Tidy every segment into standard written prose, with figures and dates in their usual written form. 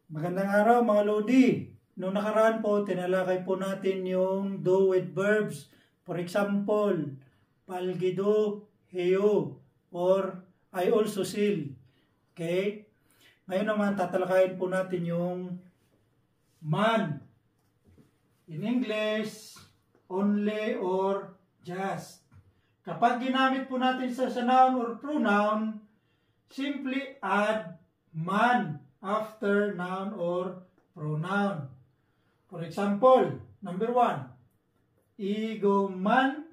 Magandang araw mga Lodi. Noong nakaraan po, tinalakay po natin yung do with verbs. For example, palgido, heyo, or I also seal. Okay? Ngayon naman, tatalakayin po natin yung man. In English, only or just. Kapag ginamit po natin sa noun or pronoun, simply add man after noun or pronoun. For example, number 1, igo man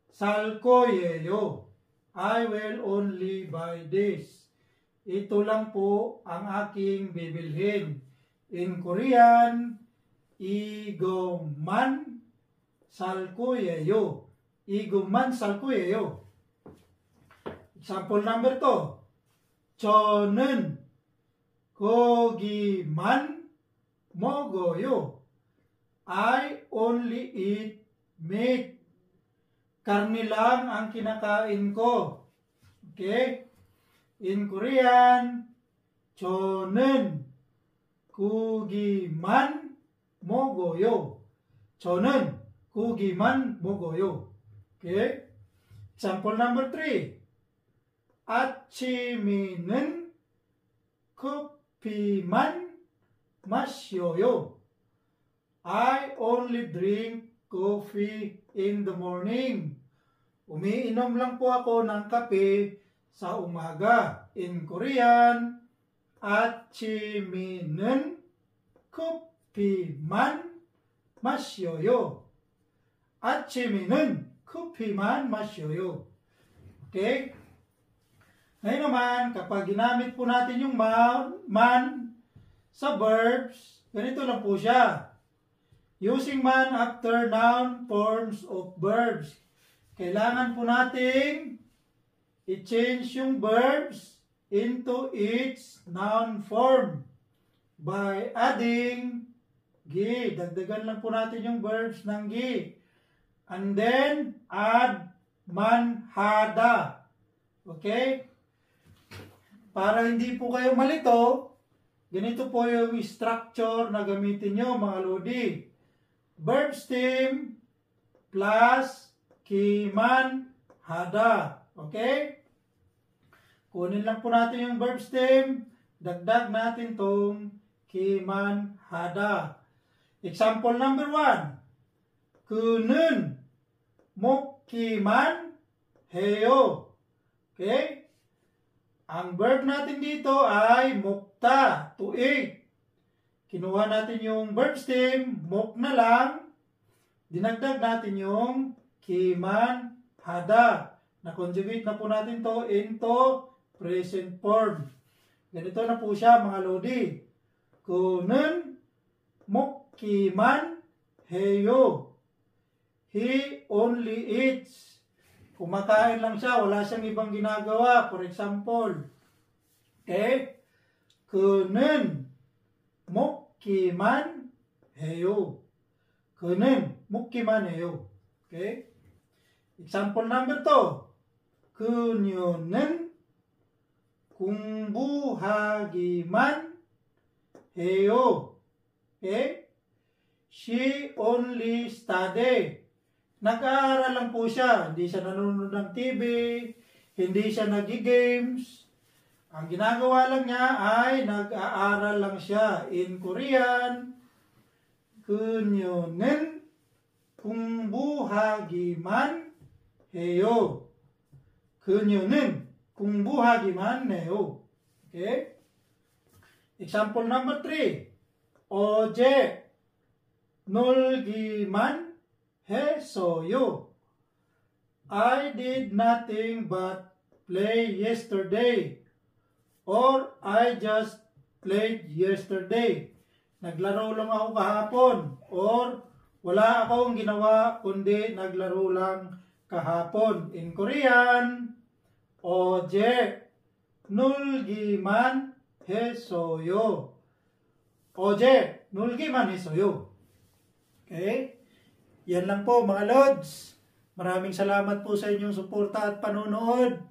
salkoyeyo. I will only buy this. Ito lang po ang aking bibilhin. In Korean, igo man salkoyeyo. Igo man salkoyeyo. Example number 2, 저는 고기만 먹어요. I only eat meat. Karne lang ang kinakain ko. Okay? In Korean, 저는 고기만 먹어요. 저는 고기만 먹어요. Okay? Example number 3. 아침에는 커피만 마셔요. I only drink coffee in the morning. Umiinom lang po ako ng kape sa umaga. In Korean, 아침에는 커피만 마셔요. 아침에는 커피만 마셔요. Okay? Ngayon naman, kapag ginamit po natin yung man sa verbs, ganito lang po siya. Using man after noun forms of verbs. Kailangan po nating i-change yung verbs into its noun form by adding gi. Dagdagan lang po natin yung verbs ng gi. And then, add man hada. Okay? Para hindi po kayo malito, ganito po yung structure na gamitin nyo mga Lodi. Verb stem plus kiman hada. Okay? Kunin lang po natin yung verb stem, dagdag natin tong kiman hada. Example number 1. 그는 먹기만 해요. Okay? Ang verb natin dito ay mukta, to eat. Kinuha natin yung verb stem, mok na lang. Dinagdag natin yung kiman hada. Na-conjugate na po natin to into present form. Ganito na po siya mga Lodi. 그는 먹기만 해요. He only eats. Kumakain lang siya, wala siyang ibang ginagawa. For example, okay? 그는 먹기만 해요. 그는 먹기만 해요. Okay? Example number 2. 그녀는 공부하기만 해요. Okay? She only study. Nag-aaral lang po siya. Hindi siya nanonood ng TV, hindi siya nag-games. Ang ginagawa lang niya ay nag-aaral lang siya. In Korean, 그녀는 공부하기만 해요. 그녀는 공부하기만 해요. Okay? Example number 3. 어제 놀기만 했어요. I did nothing but play yesterday. Or I just played yesterday. Naglaro lang ako kahapon. Or wala akong ginawa kundi naglaro lang kahapon. In Korean, 어제 놀기만 했어요. 어제 놀기만 했어요. Okay? Yan lang po mga Lods. Maraming salamat po sa inyong suporta at panonood.